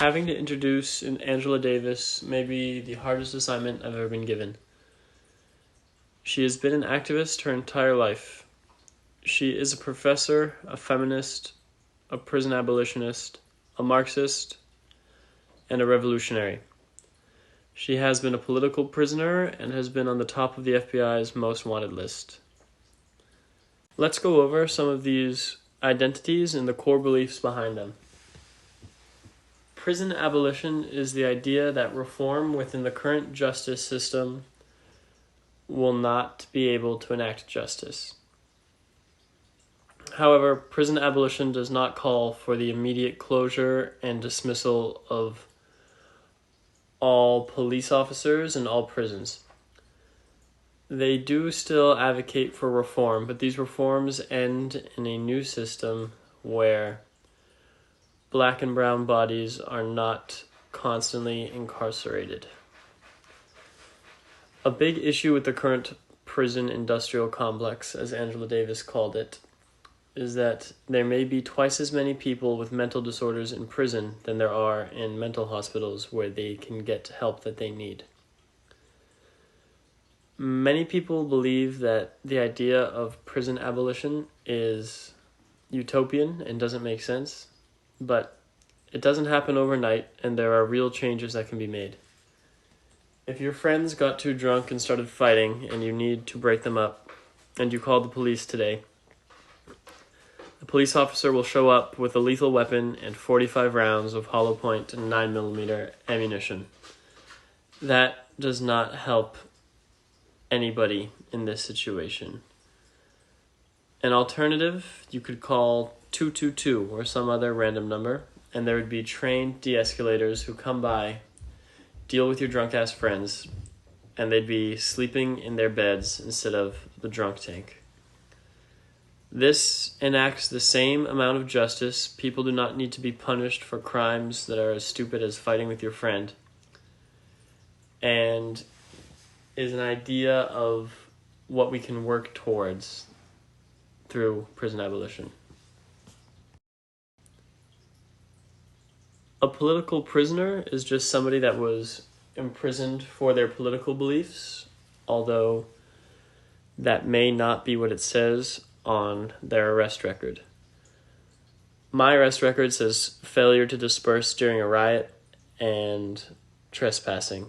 Having to introduce Angela Davis may be the hardest assignment I've ever been given. She has been an activist her entire life. She is a professor, a feminist, a prison abolitionist, a Marxist, and a revolutionary. She has been a political prisoner and has been on the top of the FBI's most wanted list. Let's go over some of these identities and the core beliefs behind them. Prison abolition is the idea that reform within the current justice system will not be able to enact justice. However, prison abolition does not call for the immediate closure and dismissal of all police officers and all prisons. They do still advocate for reform, but these reforms end in a new system where black and brown bodies are not constantly incarcerated. A big issue with the current prison industrial complex, as Angela Davis called it, is that there may be twice as many people with mental disorders in prison than there are in mental hospitals where they can get help that they need. Many people believe that the idea of prison abolition is utopian and doesn't make sense, but it doesn't happen overnight, and there are real changes that can be made. If your friends got too drunk and started fighting and you need to break them up, and you call the police today, the police officer will show up with a lethal weapon and 45 rounds of hollow point and 9mm ammunition. That does not help anybody in this situation. An alternative, you could call 222 or some other random number, and there would be trained de-escalators who come by, deal with your drunk-ass friends, and they'd be sleeping in their beds instead of the drunk tank. This enacts the same amount of justice. People do not need to be punished for crimes that are as stupid as fighting with your friend, and is an idea of what we can work towards through prison abolition. A political prisoner is just somebody that was imprisoned for their political beliefs, although that may not be what it says on their arrest record. My arrest record says failure to disperse during a riot and trespassing.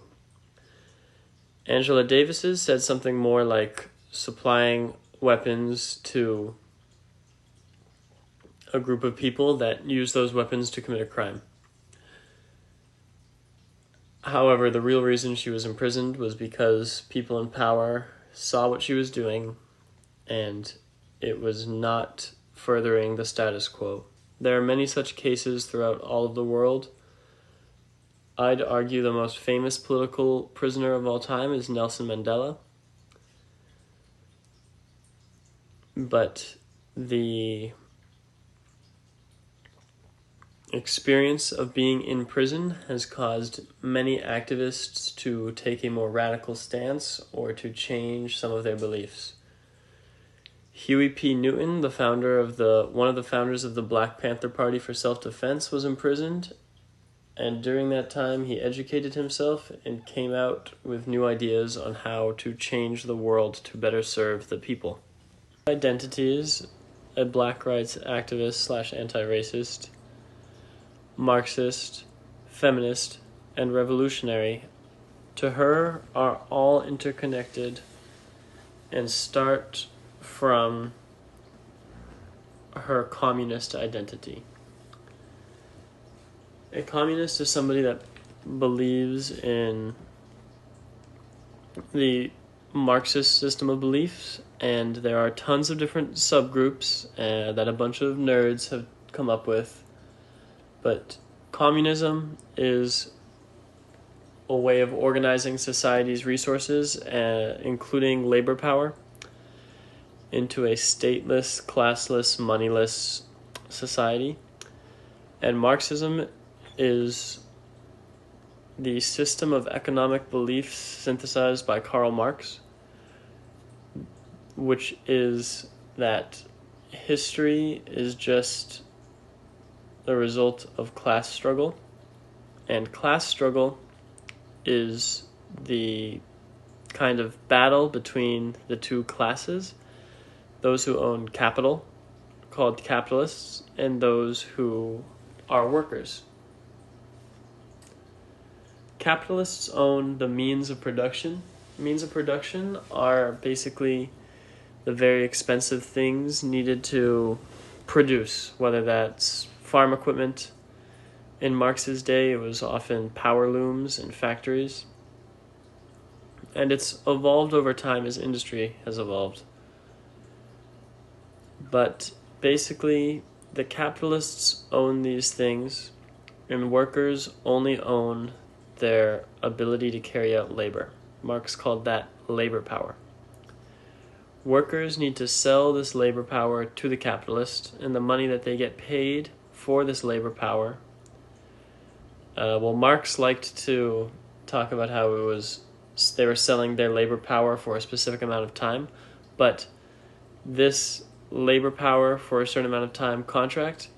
Angela Davis's said something more like supplying weapons to a group of people that use those weapons to commit a crime. However, the real reason she was imprisoned was because people in power saw what she was doing, and it was not furthering the status quo. There are many such cases throughout all of the world. I'd argue the most famous political prisoner of all time is Nelson Mandela. But the experience of being in prison has caused many activists to take a more radical stance or to change some of their beliefs. Huey P. Newton, one of the founders of the Black Panther Party for Self-Defense, was imprisoned, and during that time he educated himself and came out with new ideas on how to change the world to better serve the people. Identities: a black rights activist / anti-racist, Marxist, feminist, and revolutionary, to her are all interconnected and start from her communist identity. A communist is somebody that believes in the Marxist system of beliefs, and there are tons of different subgroups that a bunch of nerds have come up with. But communism is a way of organizing society's resources, including labor power, into a stateless, classless, moneyless society. And Marxism is the system of economic beliefs synthesized by Karl Marx, which is that history is just the result of class struggle, And class struggle is the kind of battle between the two classes, those who own capital, called capitalists, and those who are workers. Capitalists own the means of production. Means of production are basically the very expensive things needed to produce, whether that's farm equipment. In Marx's day, it was often power looms and factories. And it's evolved over time as industry has evolved. But basically, the capitalists own these things, and workers only own their ability to carry out labor. Marx called that labor power. Workers need to sell this labor power to the capitalist, and the money that they get paid for this labor power. Marx liked to talk about how they were selling their labor power for a specific amount of time, but this labor power for a certain amount of time contract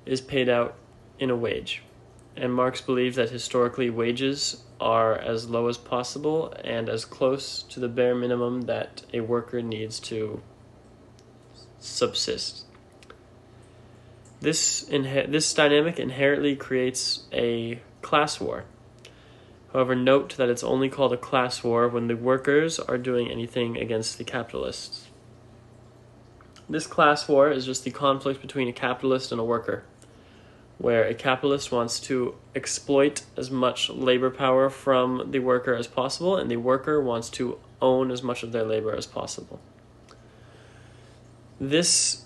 is paid out in a wage. And Marx believed that historically wages are as low as possible and as close to the bare minimum that a worker needs to subsist. This dynamic inherently creates a class war. However, note that it's only called a class war when the workers are doing anything against the capitalists. This class war is just the conflict between a capitalist and a worker, where a capitalist wants to exploit as much labor power from the worker as possible, and the worker wants to own as much of their labor as possible. This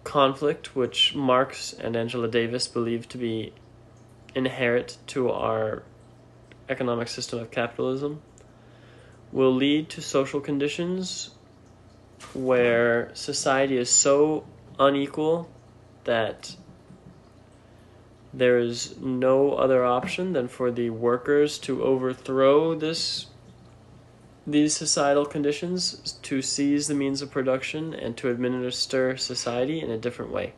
conflict, which Marx and Angela Davis believe to be inherent to our economic system of capitalism, will lead to social conditions where society is so unequal that there is no other option than for the workers to overthrow these societal conditions, to seize the means of production, and to administer society in a different way.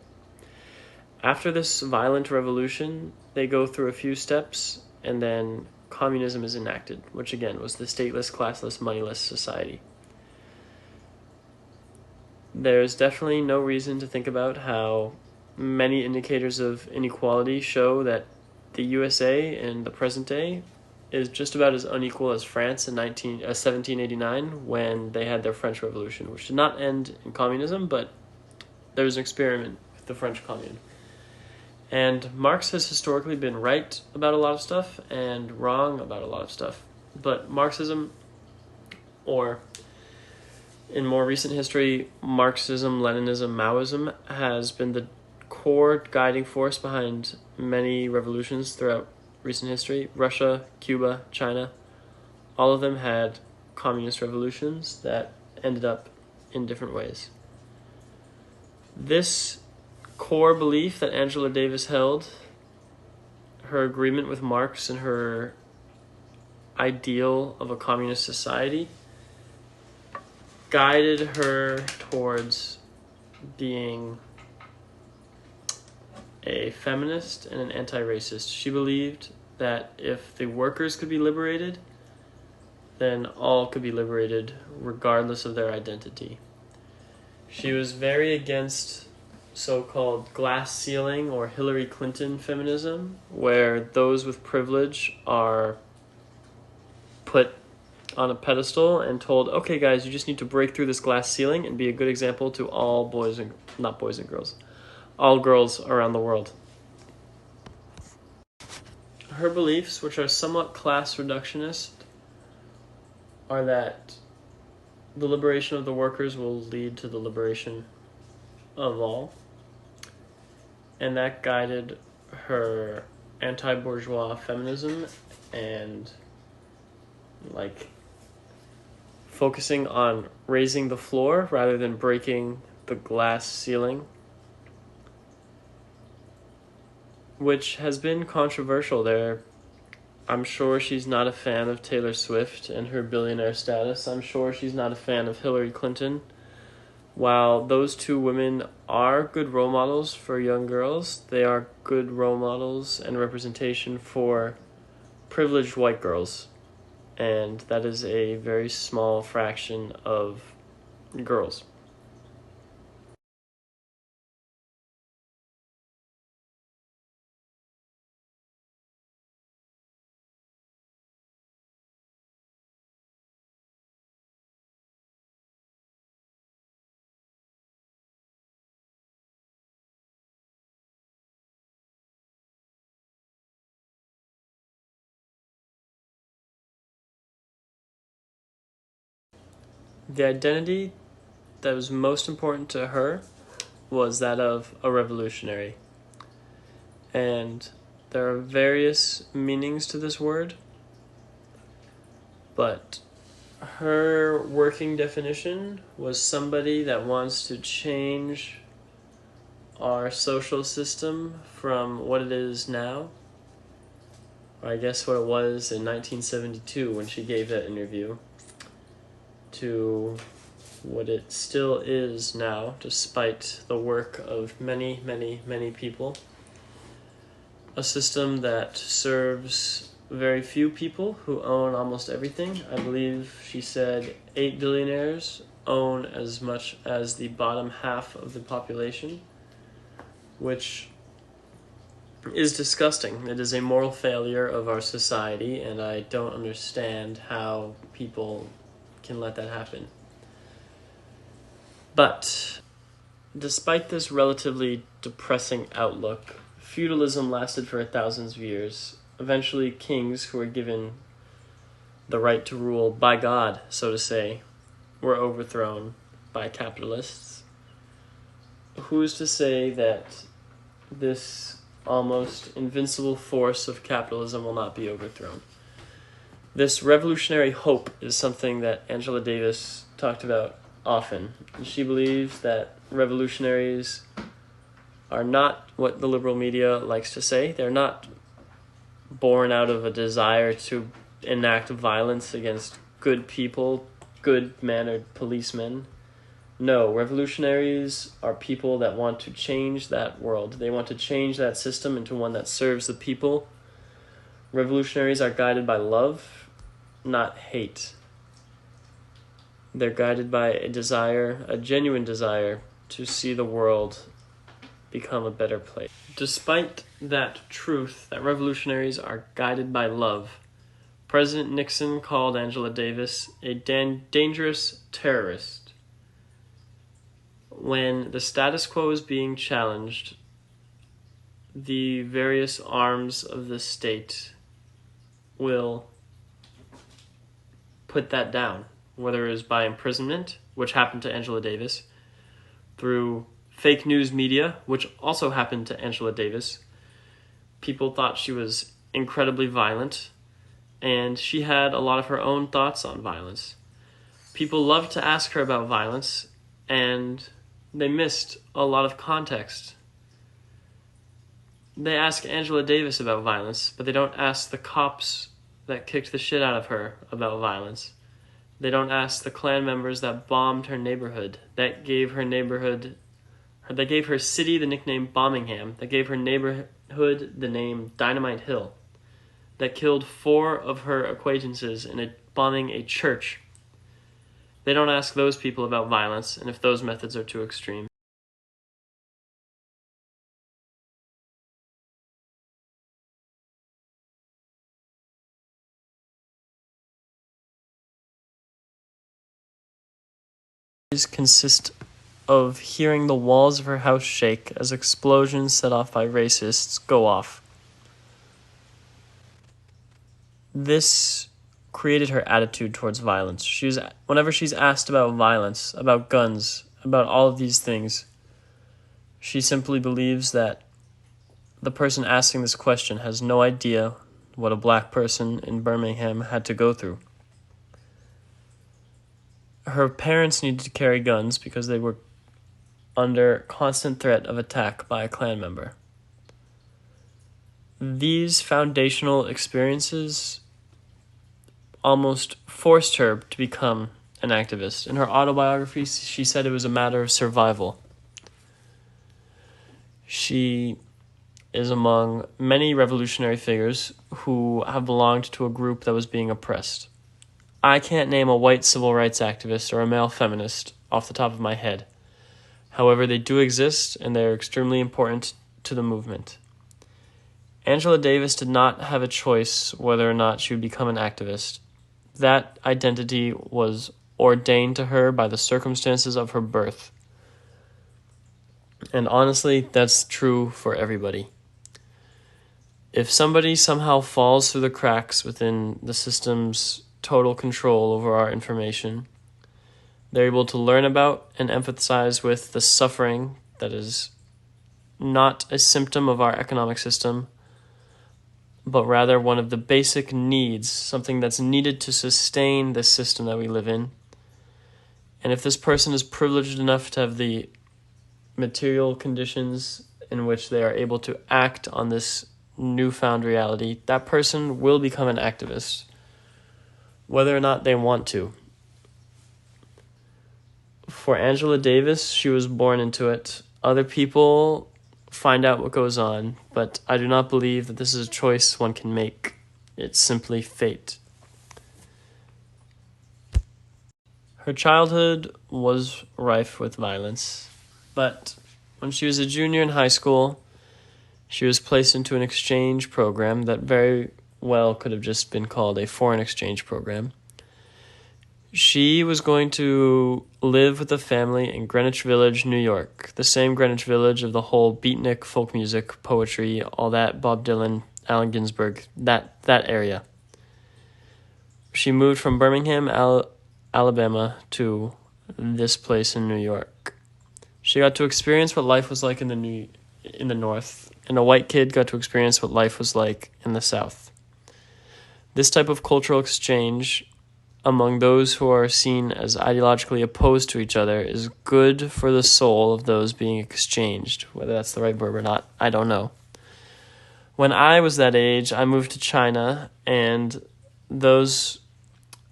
After this violent revolution, they go through a few steps, and then communism is enacted, which again was the stateless, classless, moneyless society. There's definitely no reason to think about how many indicators of inequality show that the USA in the present day is just about as unequal as France in 1789 when they had their French Revolution, which did not end in communism, but there was an experiment with the French Commune. And Marx has historically been right about a lot of stuff and wrong about a lot of stuff. But Marxism, or in more recent history, Marxism, Leninism, Maoism, has been the core guiding force behind many revolutions throughout recent history. Russia, Cuba, China, all of them had communist revolutions that ended up in different ways. This core belief that Angela Davis held, her agreement with Marx and her ideal of a communist society, guided her towards being a feminist and an anti-racist. She believed that if the workers could be liberated, then all could be liberated regardless of their identity. She was very against so-called glass ceiling or Hillary Clinton feminism, where those with privilege are put on a pedestal and told, okay guys, you just need to break through this glass ceiling and be a good example to all all girls around the world. Her beliefs, which are somewhat class reductionist, are that the liberation of the workers will lead to the liberation of all. And that guided her anti-bourgeois feminism and focusing on raising the floor rather than breaking the glass ceiling, which has been controversial there. I'm sure she's not a fan of Taylor Swift and her billionaire status. I'm sure she's not a fan of Hillary Clinton. While those two women are good role models for young girls, they are good role models and representation for privileged white girls, and that is a very small fraction of girls. The identity that was most important to her was that of a revolutionary. And there are various meanings to this word, but her working definition was somebody that wants to change our social system from what it is now, or I guess what it was in 1972 when she gave that interview, to what it still is now, despite the work of many, many, many people. A system that serves very few people who own almost everything. I believe she said 8 billionaires own as much as the bottom half of the population, which is disgusting. It is a moral failure of our society, and I don't understand how people can let that happen. But despite this relatively depressing outlook, feudalism lasted for thousands of years. Eventually, kings who were given the right to rule by God, so to say, were overthrown by capitalists. Who's to say that this almost invincible force of capitalism will not be overthrown? This revolutionary hope is something that Angela Davis talked about often. She believes that revolutionaries are not what the liberal media likes to say. They're not born out of a desire to enact violence against good people, good-mannered policemen. No, revolutionaries are people that want to change that world. They want to change that system into one that serves the people. Revolutionaries are guided by love, not hate. They're guided by a desire, a genuine desire, to see the world become a better place. Despite that truth, that revolutionaries are guided by love, President Nixon called Angela Davis a dangerous terrorist. When the status quo is being challenged, the various arms of the state will put that down, whether it is by imprisonment, which happened to Angela Davis, through fake news media, which also happened to Angela Davis. People thought she was incredibly violent, and she had a lot of her own thoughts on violence. People loved to ask her about violence, and they missed a lot of context. They ask Angela Davis about violence, but they don't ask the cops that kicked the shit out of her about violence. They don't ask the Klan members that bombed her neighborhood, that gave her city the nickname Bombingham, that gave her neighborhood the name Dynamite Hill, that killed 4 of her acquaintances in bombing a church. They don't ask those people about violence, and if those methods are too extreme. These consist of hearing the walls of her house shake as explosions set off by racists go off. This created her attitude towards violence. Whenever she's asked about violence, about guns, about all of these things, she simply believes that the person asking this question has no idea what a black person in Birmingham had to go through. Her parents needed to carry guns because they were under constant threat of attack by a Klan member. These foundational experiences almost forced her to become an activist. In her autobiography, she said it was a matter of survival. She is among many revolutionary figures who have belonged to a group that was being oppressed. I can't name a white civil rights activist or a male feminist off the top of my head. However, they do exist, and they're extremely important to the movement. Angela Davis did not have a choice whether or not she would become an activist. That identity was ordained to her by the circumstances of her birth. And honestly, that's true for everybody. If somebody somehow falls through the cracks within the system's total control over our information, they're able to learn about and empathize with the suffering that is not a symptom of our economic system, but rather one of the basic needs, something that's needed to sustain the system that we live in. And if this person is privileged enough to have the material conditions in which they are able to act on this newfound reality, that person will become an activist, whether or not they want to. For Angela Davis, she was born into it. Other people find out what goes on, but I do not believe that this is a choice one can make. It's simply fate. Her childhood was rife with violence, but when she was a junior in high school, she was placed into an exchange program that very well could have just been called a foreign exchange program. She was going to live with a family in Greenwich Village, New York, the same Greenwich Village of the whole beatnik, folk music, poetry, all that, Bob Dylan, Allen Ginsberg, that area. She moved from Birmingham, Alabama to this place in New York. She got to experience what life was like in the North, and a white kid got to experience what life was like in the South. This type of cultural exchange among those who are seen as ideologically opposed to each other is good for the soul of those being exchanged. Whether that's the right verb or not, I don't know. When I was that age, I moved to China, and those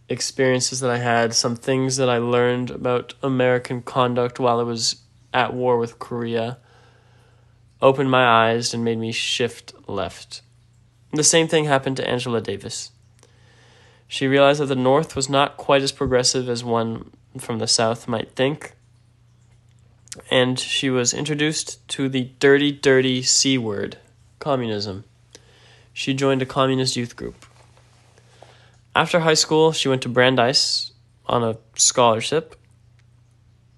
experiences that I had, some things that I learned about American conduct while I was at war with Korea, opened my eyes and made me shift left. The same thing happened to Angela Davis. She realized that the North was not quite as progressive as one from the South might think, and she was introduced to the dirty, dirty C word, communism. She joined a communist youth group. After high school, she went to Brandeis on a scholarship,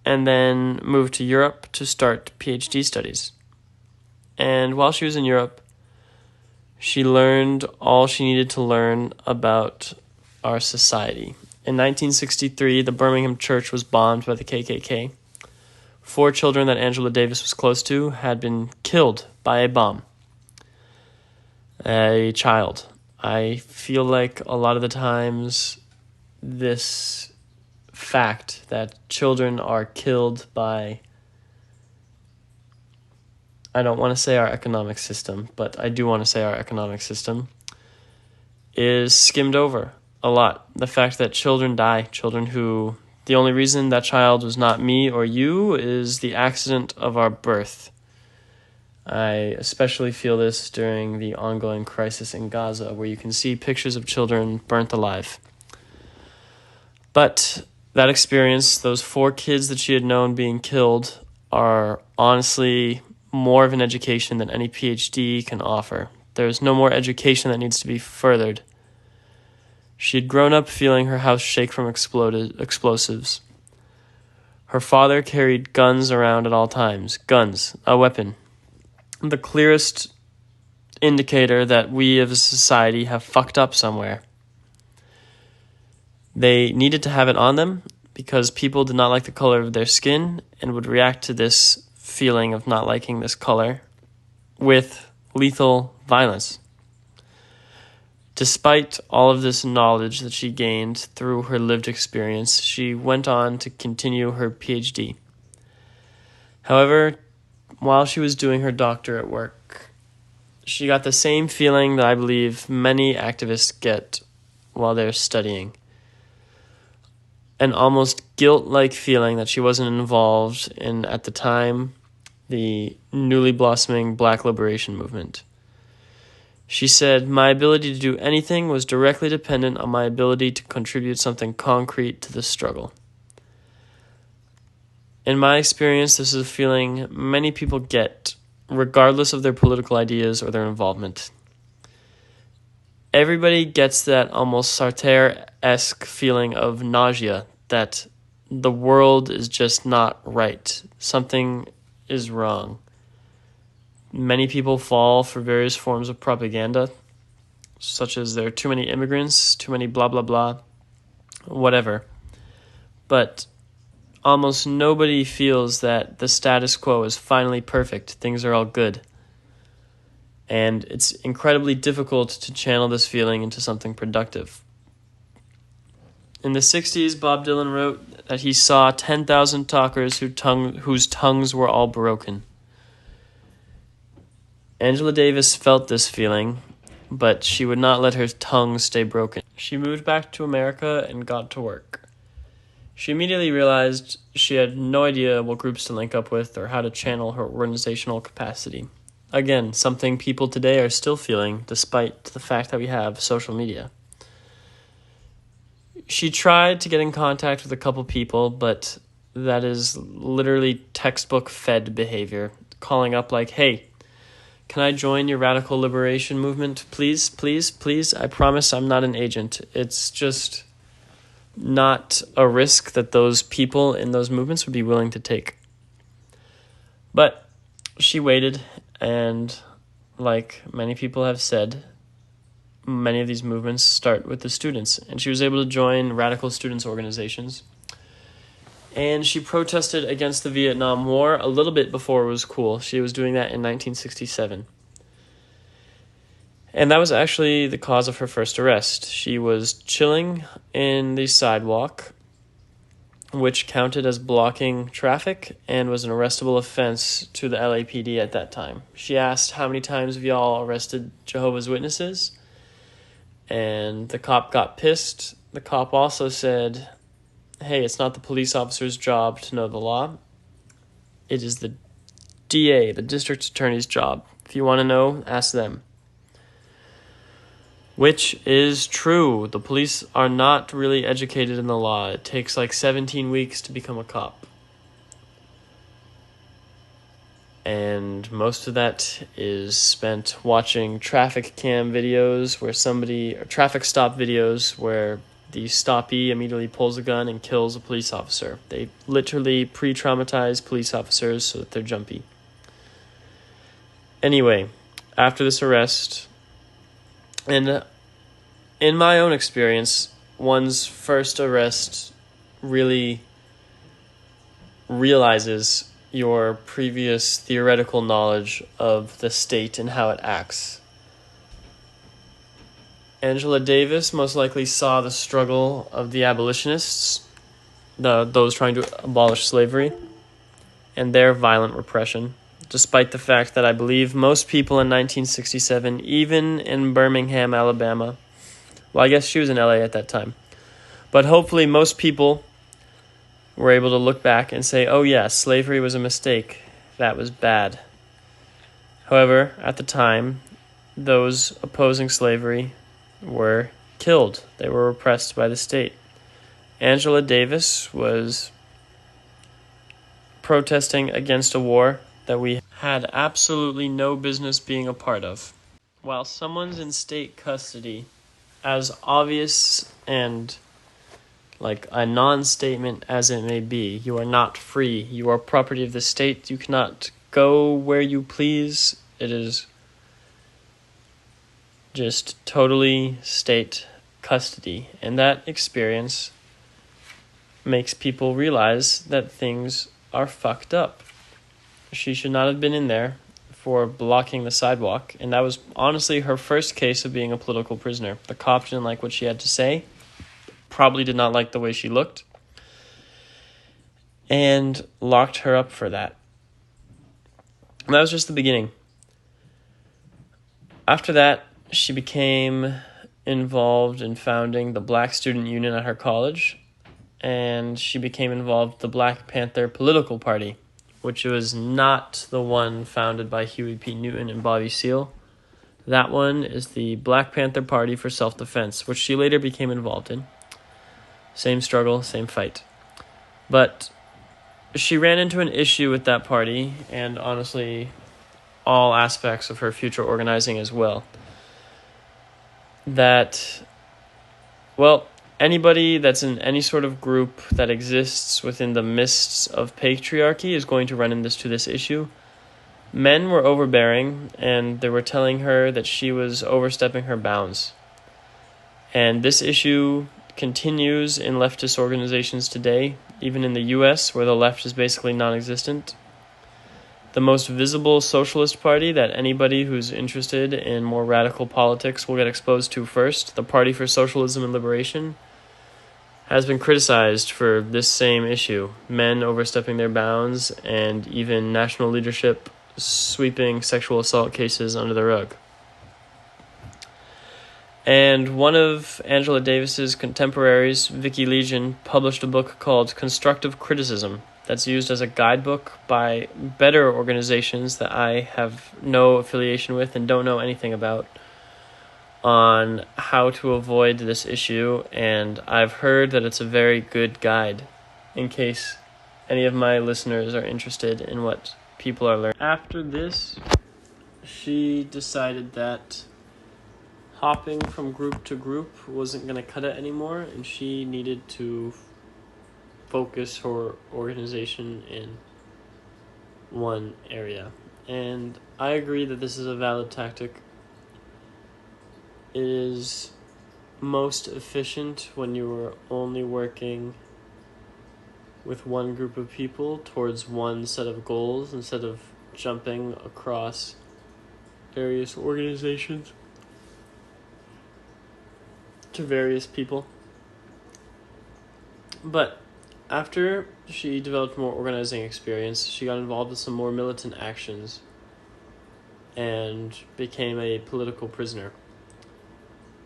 and then moved to Europe to start PhD studies. And while she was in Europe, she learned all she needed to learn about our society. In 1963, the Birmingham church was bombed by the KKK. 4 children that Angela Davis was close to had been killed by a bomb. A child. I feel like a lot of the times this fact that children are killed by, I don't want to say our economic system, but I do want to say our economic system, is skimmed over a lot. The fact that children die, children who, the only reason that child was not me or you is the accident of our birth. I especially feel this during the ongoing crisis in Gaza, where you can see pictures of children burnt alive. But that experience, those 4 kids that she had known being killed, are honestly more of an education than any PhD can offer. There's no more education that needs to be furthered. She had grown up feeling her house shake from explosives. Her father carried guns around at all times. Guns, a weapon. The clearest indicator that we as a society have fucked up somewhere. They needed to have it on them because people did not like the color of their skin and would react to this feeling of not liking this color with lethal violence. Despite all of this knowledge that she gained through her lived experience, she went on to continue her PhD. However, while she was doing her doctorate work, she got the same feeling that I believe many activists get while they're studying. An almost guilt-like feeling that she wasn't involved in, at the time, the newly blossoming Black liberation movement. She said, "My ability to do anything was directly dependent on my ability to contribute something concrete to the struggle." In my experience, this is a feeling many people get, regardless of their political ideas or their involvement. Everybody gets that almost Sartre-esque feeling of nausea, that the world is just not right. Something is wrong. Many people fall for various forms of propaganda, such as there are too many immigrants, too many blah blah blah, whatever. But almost nobody feels that the status quo is finally perfect, things are all good. And it's incredibly difficult to channel this feeling into something productive. In the 60s, Bob Dylan wrote that he saw 10,000 talkers whose tongues were all broken. Angela Davis felt this feeling, but she would not let her tongue stay broken. She moved back to America and got to work. She immediately realized she had no idea what groups to link up with or how to channel her organizational capacity. Again, something people today are still feeling, despite the fact that we have social media. She tried to get in contact with a couple people, but that is literally textbook-fed behavior. Calling up like, "Hey, can I join your radical liberation movement? Please, please, please. I promise I'm not an agent." It's just not a risk that those people in those movements would be willing to take. But she waited, and like many people have said, many of these movements start with the students, and she was able to join radical students' organizations. And she protested against the Vietnam War a little bit before it was cool. She was doing that in 1967. And that was actually the cause of her first arrest. She was chilling in the sidewalk, which counted as blocking traffic and was an arrestable offense to the LAPD at that time. She asked, "How many times have y'all arrested Jehovah's Witnesses?" And the cop got pissed. The cop also said, "Hey, it's not the police officer's job to know the law. It is the DA, the district attorney's job. If you want to know, ask them." Which is true. The police are not really educated in the law. It takes like 17 weeks to become a cop. And most of that is spent watching traffic cam videos or traffic stop videos where the stoppee immediately pulls a gun and kills a police officer. They literally pre-traumatize police officers so that they're jumpy. Anyway, after this arrest, and in my own experience, one's first arrest really realizes your previous theoretical knowledge of the state and how it acts. Angela Davis most likely saw the struggle of the abolitionists, those trying to abolish slavery, and their violent repression, despite the fact that I believe most people in 1967, even in Birmingham, Alabama, well, I guess she was in LA at that time, but hopefully most people were able to look back and say, "Oh yeah, slavery was a mistake. That was bad." However, at the time, those opposing slavery were killed. They were repressed by the state. Angela Davis was protesting against a war that we had absolutely no business being a part of. While someone's in state custody, as obvious and like a non-statement as it may be, you are not free. You are property of the state. You cannot go where you please. It is just totally state custody. And that experience makes people realize that things are fucked up. She should not have been in there for blocking the sidewalk, and that was honestly her first case of being a political prisoner. The cop didn't like what she had to say, probably did not like the way she looked, and locked her up for that. And that was just the beginning. After that, she became involved in founding the Black Student Union at her college, and she became involved with the Black Panther political party, which was not the one founded by Huey P. Newton and Bobby Seale. That one is the Black Panther Party for Self-Defense, which she later became involved in. Same struggle, same fight. But she ran into an issue with that party, and honestly, all aspects of her future organizing as well. That, well, anybody that's in any sort of group that exists within the mists of patriarchy is going to run into this issue. Men were overbearing, and they were telling her that she was overstepping her bounds. And this issue continues in leftist organizations today, even in the US, where the left is basically non-existent. The most visible socialist party that anybody who's interested in more radical politics will get exposed to first, the Party for Socialism and Liberation, has been criticized for this same issue, men overstepping their bounds, and even national leadership sweeping sexual assault cases under the rug. And one of Angela Davis's contemporaries, Vicky Legion, published a book called Constructive Criticism that's used as a guidebook by better organizations that I have no affiliation with and don't know anything about on how to avoid this issue, and I've heard that it's a very good guide in case any of my listeners are interested in what people are learning. After this, she decided that hopping from group to group wasn't going to cut it anymore, and she needed to focus her organization in one area. And I agree that this is a valid tactic. It is most efficient when you are only working with one group of people towards one set of goals instead of jumping across various organizations to various people. But after she developed more organizing experience, she got involved in some more militant actions and became a political prisoner.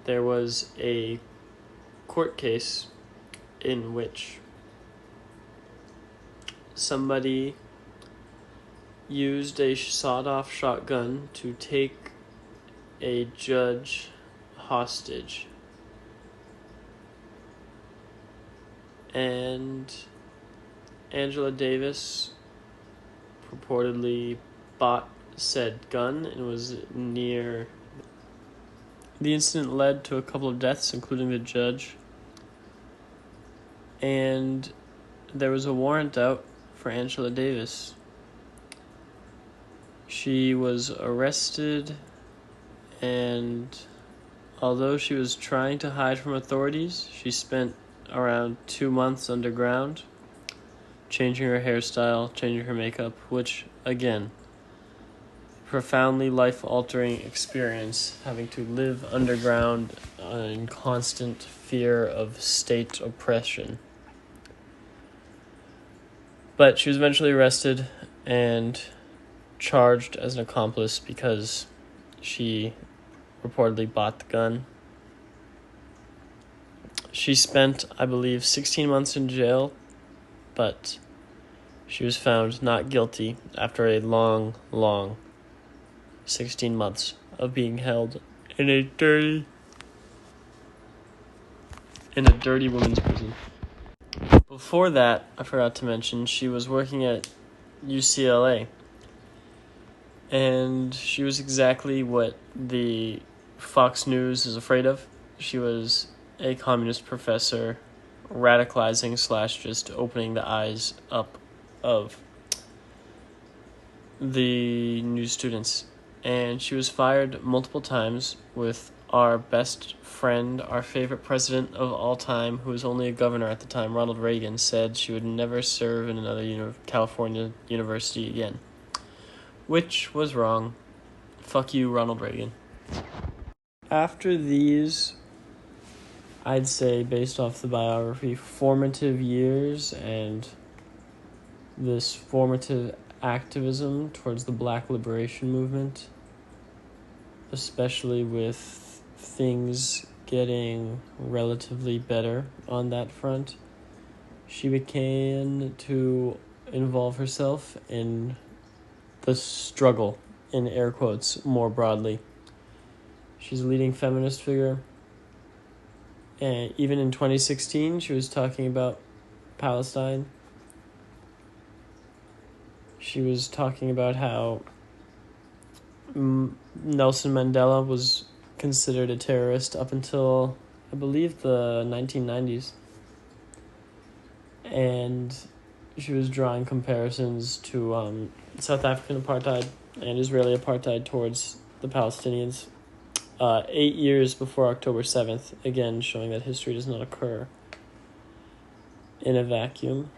There was a court case in which somebody used a sawed-off shotgun to take a judge hostage. And Angela Davis purportedly bought said gun and was near. The incident led to a couple of deaths, including the judge. And there was a warrant out for Angela Davis. She was arrested, and although she was trying to hide from authorities, she spent around 2 months underground, changing her hairstyle, changing her makeup, which, again, profoundly life-altering experience, having to live underground in constant fear of state oppression. But she was eventually arrested and charged as an accomplice because she reportedly bought the gun. She spent, I believe, 16 months in jail, but she was found not guilty after a long 16 months of being held in a dirty women's prison. Before that, I forgot to mention, she was working at UCLA, and she was exactly what the Fox News is afraid of. She was a communist professor, radicalizing / just opening the eyes up of the new students. And she was fired multiple times, with our best friend, our favorite president of all time, who was only a governor at the time, Ronald Reagan, said she would never serve in another California university again. Which was wrong. Fuck you, Ronald Reagan. After these, I'd say, based off the biography, formative years and this formative activism towards the Black liberation movement, especially with things getting relatively better on that front, she began to involve herself in the struggle, in air quotes, more broadly. She's a leading feminist figure. And even in 2016, she was talking about Palestine. She was talking about how Nelson Mandela was considered a terrorist up until, I believe, the 1990s. And she was drawing comparisons to South African apartheid and Israeli apartheid towards the Palestinians 8 years before October 7th, again showing that history does not occur in a vacuum.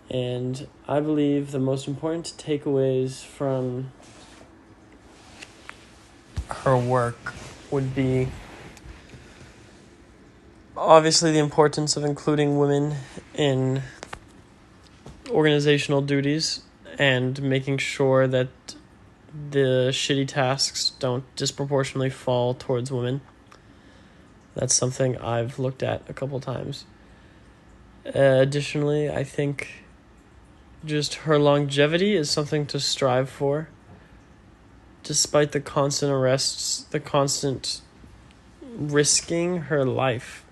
And I believe the most important takeaways from her work would be obviously the importance of including women in organizational duties and making sure that the shitty tasks don't disproportionately fall towards women. That's something I've looked at a couple times. Additionally, I think just her longevity is something to strive for. Despite the constant arrests, the constant risking her life,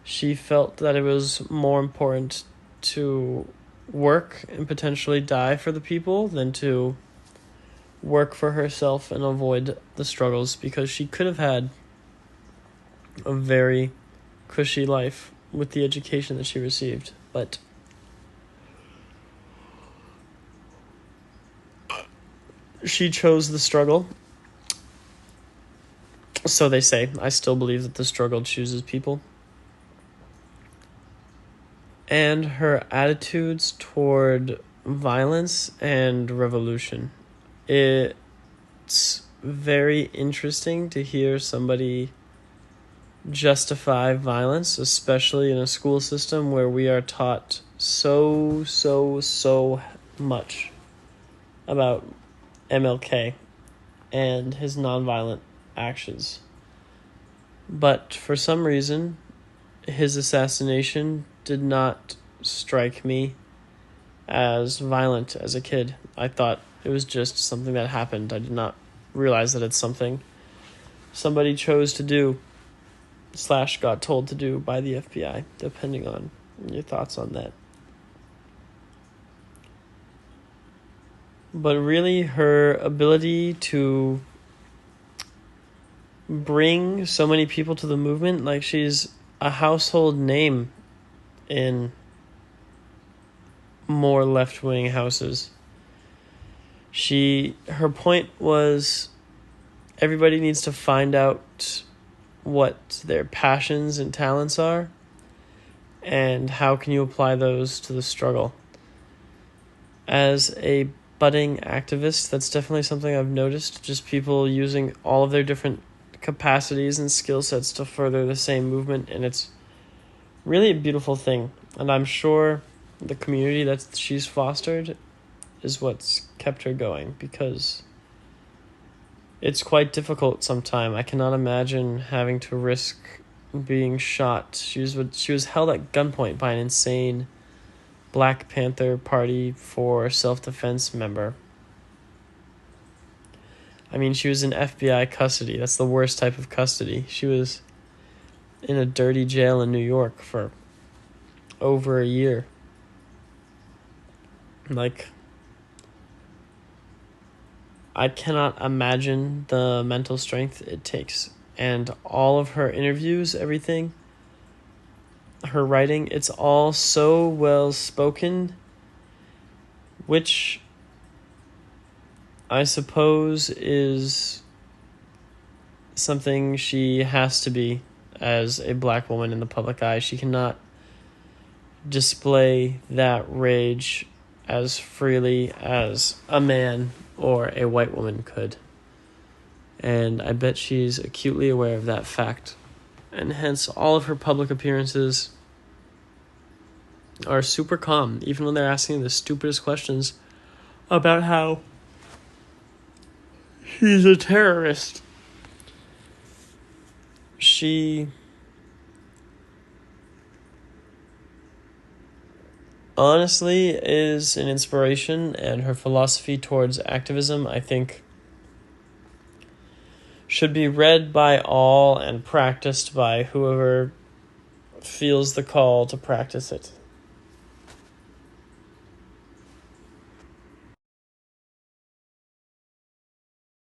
she felt that it was more important to work and potentially die for the people than to work for herself and avoid the struggles, because she could have had a very cushy life with the education that she received, but she chose the struggle. So they say. I still believe that the struggle chooses people. And her attitudes toward violence and revolution. It's very interesting to hear somebody justify violence, especially in a school system where we are taught so much about MLK and his nonviolent actions. But for some reason, his assassination did not strike me as violent as a kid. I thought it was just something that happened. I did not realize that it's something somebody chose to do / got told to do by the FBI, depending on your thoughts on that. But really, her ability to bring so many people to the movement, like she's a household name in more left-wing houses. Her point was everybody needs to find out what their passions and talents are, and how can you apply those to the struggle. As a budding activist, that's definitely something I've noticed, just people using all of their different capacities and skill sets to further the same movement, and it's really a beautiful thing. And I'm sure the community that she's fostered is what's kept her going, because it's quite difficult sometimes. I cannot imagine having to risk being shot. She was held at gunpoint by an insane Black Panther Party for self-defense member. I mean, she was in FBI custody. That's the worst type of custody. She was in a dirty jail in New York for over a year. Like, I cannot imagine the mental strength it takes. And all of her interviews, everything, her writing, it's all so well spoken, which I suppose is something she has to be as a Black woman in the public eye. She cannot display that rage as freely as a man or a white woman could. And I bet she's acutely aware of that fact. And hence, all of her public appearances are super calm, even when they're asking the stupidest questions about how she's a terrorist. She honestly is an inspiration, and her philosophy towards activism, I think, should be read by all and practiced by whoever feels the call to practice it.